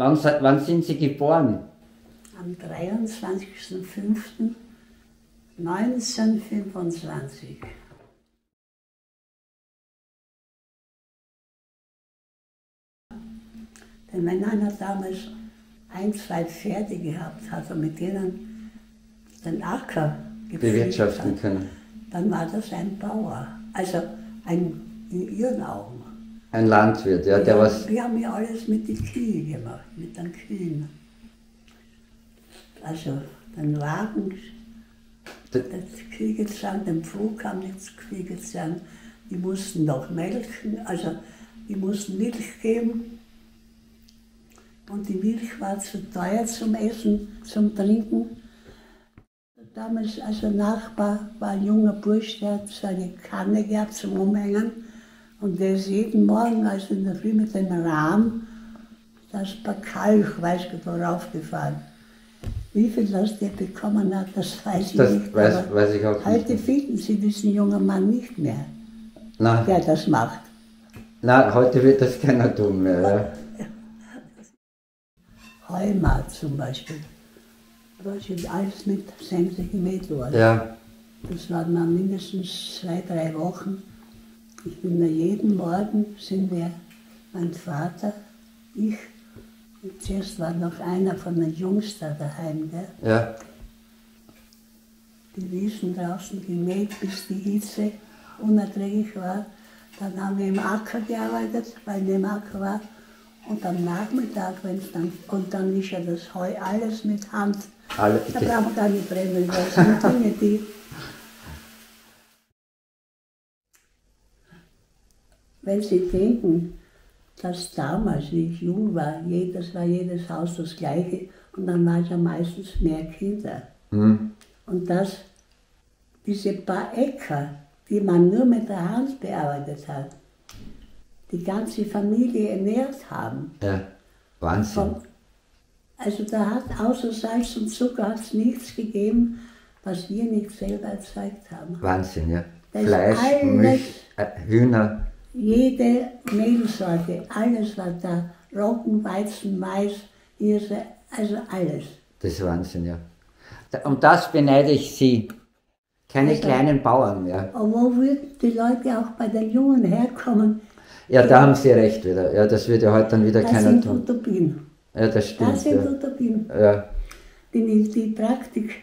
wann sind Sie geboren? Am 23.05.1925. Denn wenn einer damals 1, 2 Pferde gehabt hat und mit denen den Acker Bewirtschaften können. dann war das ein Bauer, also in ihren Augen. Ein Landwirt, ja, der was... Wir haben ja alles mit den Kühen gemacht, mit den Kühen. Also den Wagen, das Kühe gezogen, den Pflug haben nicht Kühe gezogen, die mussten noch melken, also die mussten Milch geben. Und die Milch war zu teuer zum Essen, zum Trinken. Damals, also Nachbar, war ein junger Bursch, der hat so eine Kanne gehabt zum Umhängen. Und der ist jeden Morgen, also in der Früh mit dem Rahm, das Kalk, weiß ich, raufgefahren. Wie viel das der bekommen hat, das weiß ich nicht. Weiß ich auch nicht. Heute finden Sie diesen jungen Mann nicht mehr, Nein. der das macht. Nein, heute wird das keiner tun mehr. Ja. Heuma zum Beispiel. Das ist alles mit Sense gemäht worden. Ja. Das waren dann mindestens 2, 3 Wochen. Ich bin da jeden Morgen, sind wir, mein Vater, ich, und zuerst war noch einer von den Jungs da daheim, gell? Ja. Die Wiesen draußen gemäht, bis die Hitze unerträglich war. Dann haben wir im Acker gearbeitet, weil wir im Acker war. Und am Nachmittag, wenn es dann, und dann ist ja das Heu alles mit Hand. Da brauchen wir gar nicht brennen, weil es sind Dinge, die... Wenn Sie denken, dass damals, wie ich jung war, jedes Haus das Gleiche und dann waren es ja meistens mehr Kinder. Mhm. Und dass diese paar Äcker, die man nur mit der Hand bearbeitet hat, die ganze Familie ernährt haben. Ja, Wahnsinn. Also da hat außer Salz und Zucker hat's nichts gegeben, was wir nicht selber erzeugt haben. Wahnsinn, ja. Das Fleisch, Milch, Hühner. Jede Mehlsorte, alles war da. Roggen, Weizen, Mais, Hirse, also alles. Das ist Wahnsinn, ja. Und das beneide ich Sie. Keine kleinen Bauern mehr. Aber wo würden die Leute auch bei den Jungen herkommen? Ja, da haben Sie recht wieder. Ja, das wird ja heute dann wieder keiner tun. Das sind Utopien. Ja, das stimmt. Das sind Utopien. Ja. Die Praktik.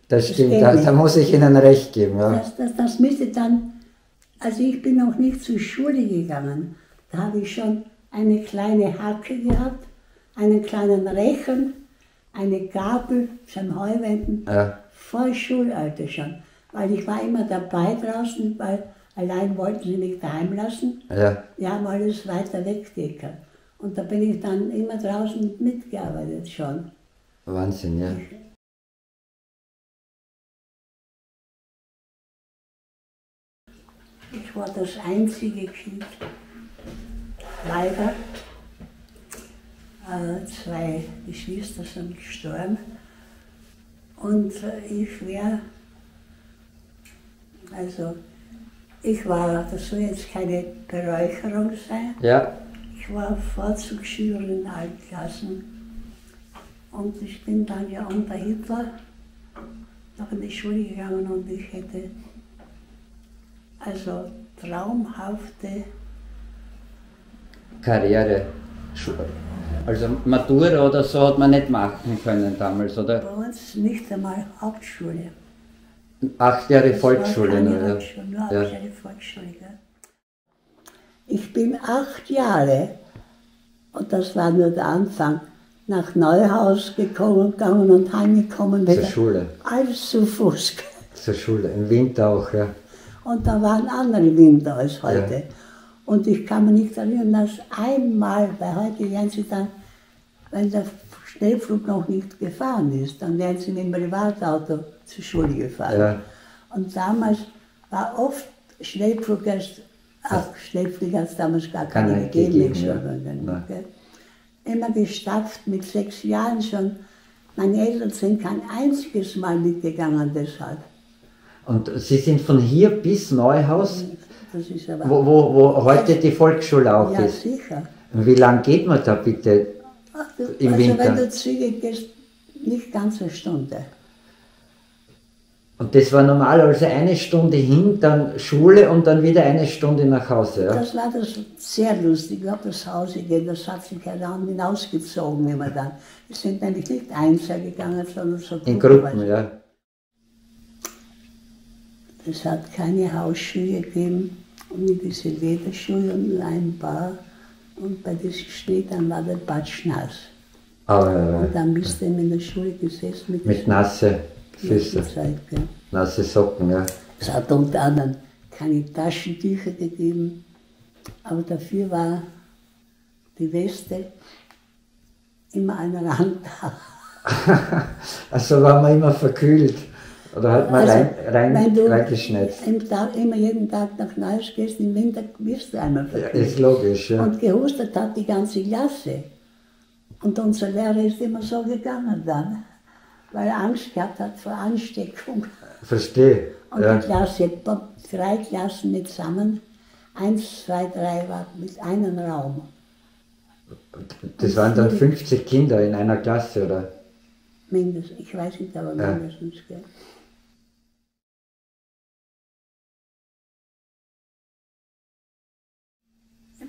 Das stimmt, da muss ich Ihnen recht geben. Ja. Das müsste dann, also ich bin noch nicht zur Schule gegangen. Da habe ich schon eine kleine Hacke gehabt, einen kleinen Rechen, eine Gabel zum Heuwenden, vor Schulalter schon. Weil ich war immer dabei draußen, weil allein wollten sie mich daheim lassen. Ja. Wir haben alles weiter weggedeckert. Und da bin ich dann immer draußen mitgearbeitet schon. Wahnsinn, ja. Ich war das einzige Kind, leider. 2 Geschwister sind gestorben. Und ich wäre, also ich war, das soll jetzt keine Beräucherung sein. Ja. Ich war Vorzugsschülerin in allen Klassen. Und ich bin dann ja unter Hitler noch in die Schule gegangen und ich hätte also traumhafte Karriere. Also Matura oder so hat man nicht machen können damals, oder? Bei uns nicht einmal Hauptschule. 8 Jahre Volksschule, nur 8 Jahre Volksschule. Ich bin 8 Jahre, und das war nur der Anfang, nach Neuhaus gegangen und heimgekommen. Zur Schule? Alles zu Fuß. Zur Schule, im Winter auch, ja. Und da waren andere Winter als heute. Ja. Und ich kann mich nicht erinnern, dass einmal, weil heute werden sie dann, wenn der Schnellflug noch nicht gefahren ist, dann werden sie mit dem Privatauto zur Schule gefahren. Ja. Und damals war oft Schnellflug erst, Schnellflug hat es damals gar keine gegeben. Ja. Immer gestapft mit 6 Jahren schon. Meine Eltern sind kein einziges Mal mitgegangen deshalb. Und Sie sind von hier bis Neuhaus, das ist aber wo heute die Volksschule auch ist? Ja, sicher. Und wie lange geht man da bitte? im also Winter. wenn du zügig gehst, nicht ganz eine Stunde. Und das war normal, also 1 Stunde hin, dann Schule und dann wieder 1 Stunde nach Hause. Ja? Das war das sehr lustig. Ich habe das Haus gegeben, das hat sich hinausgezogen immer dann. Wir sind nämlich nicht einzeln gegangen, sondern so In Gruppen, ja. Es hat keine Hausschuhe gegeben, nur diese Lederschuhe und nur ein paar. Und bei diesen Schneetern war der Batsch nass. Und dann bist du in der Schule gesessen mit nasse Füße, nasse Socken, ja. Es hat unter anderem keine Taschentücher gegeben, aber dafür war die Weste immer ein Randtag. Also war man immer verkühlt oder hat man reingeschneit? Immer jeden Tag nach Neues gehst, im Winter wirst du einmal verkühlt. Ja, ist logisch, ja. Und gehustet hat die ganze Klasse. Und unser Lehrer ist immer so gegangen dann, weil er Angst gehabt hat vor Ansteckung. Verstehe. Und die Klasse, 3 Klassen mit zusammen, 1, 2, 3 war mit einem Raum. Das waren dann 50 Kinder in einer Klasse, oder? Mindestens, ich weiß nicht, aber mindestens. Gell.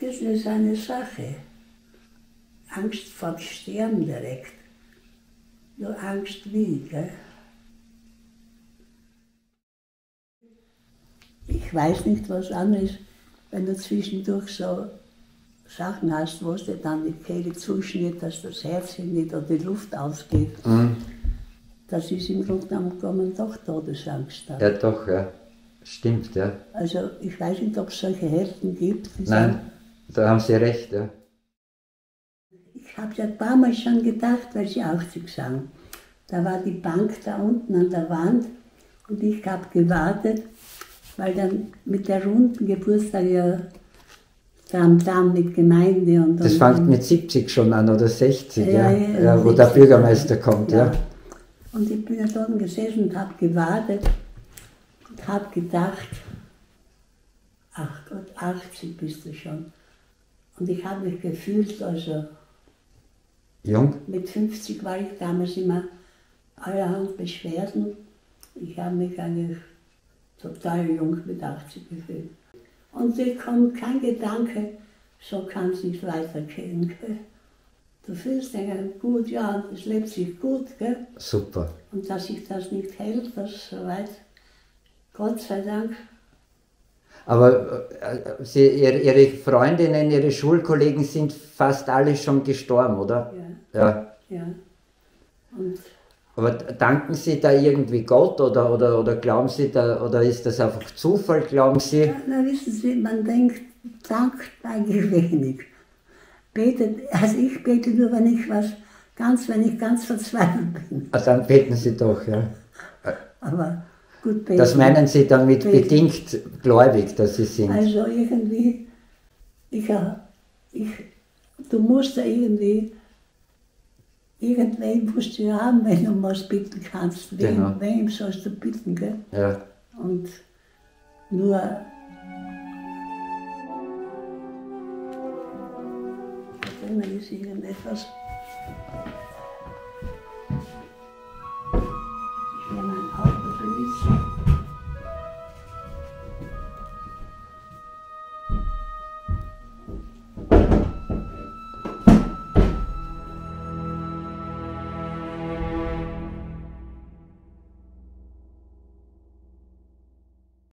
Das ist eine Sache. Angst vor dem Sterben direkt. Nur Angst wie, gell? Ich weiß nicht, was anderes, wenn du zwischendurch so Sachen hast, wo du dann die Kehle zuschnitt, dass das Herz hingeht oder die Luft ausgeht. Mhm. Das ist im Grunde genommen doch Todesangst. Ja, doch, ja. Stimmt, ja. Also ich weiß nicht, ob es solche Helden gibt. Nein, da haben Sie recht, ja. Ich habe ja ein paar Mal schon gedacht, weil Sie 80 sagen. Da war die Bank da unten an der Wand und ich habe gewartet, weil dann mit der runden Geburtstag ja Tamtam mit Gemeinde und... Das fängt mit 70 schon an oder 60, ja, ja, wo der Bürgermeister kommt, ja. Und ich bin ja dort gesessen und habe gewartet und habe gedacht, ach Gott, 80 bist du schon. Und ich habe mich gefühlt, also jung? Mit 50 war ich damals immer allerhand Beschwerden. Ich habe mich eigentlich total jung mit 80 gefühlt. Und dir kommt kein Gedanke, so kann es nicht weitergehen. Gell? Du fühlst dich gut, ja, es lebt sich gut. Gell? Super. Und dass sich das nicht hält, das soweit, Gott sei Dank. Aber Ihre Freundinnen, Ihre Schulkollegen sind fast alle schon gestorben, oder? Ja. Ja. Und aber danken Sie da irgendwie Gott oder glauben Sie da, oder ist das einfach Zufall, glauben Sie? ja, na, wissen Sie, man denkt, dankt eigentlich wenig. Also ich bete nur, wenn ich ganz verzweifelt bin. Ah, dann beten Sie doch, ja. Aber gut beten. Das meinen Sie dann mit bedingt gläubig, dass Sie sind? Also irgendwie, du musst ja irgendwen musst du ja haben, wenn du um was bitten kannst. Wem sollst du bitten, gell? Ja. Und nur... Immer ist irgendetwas...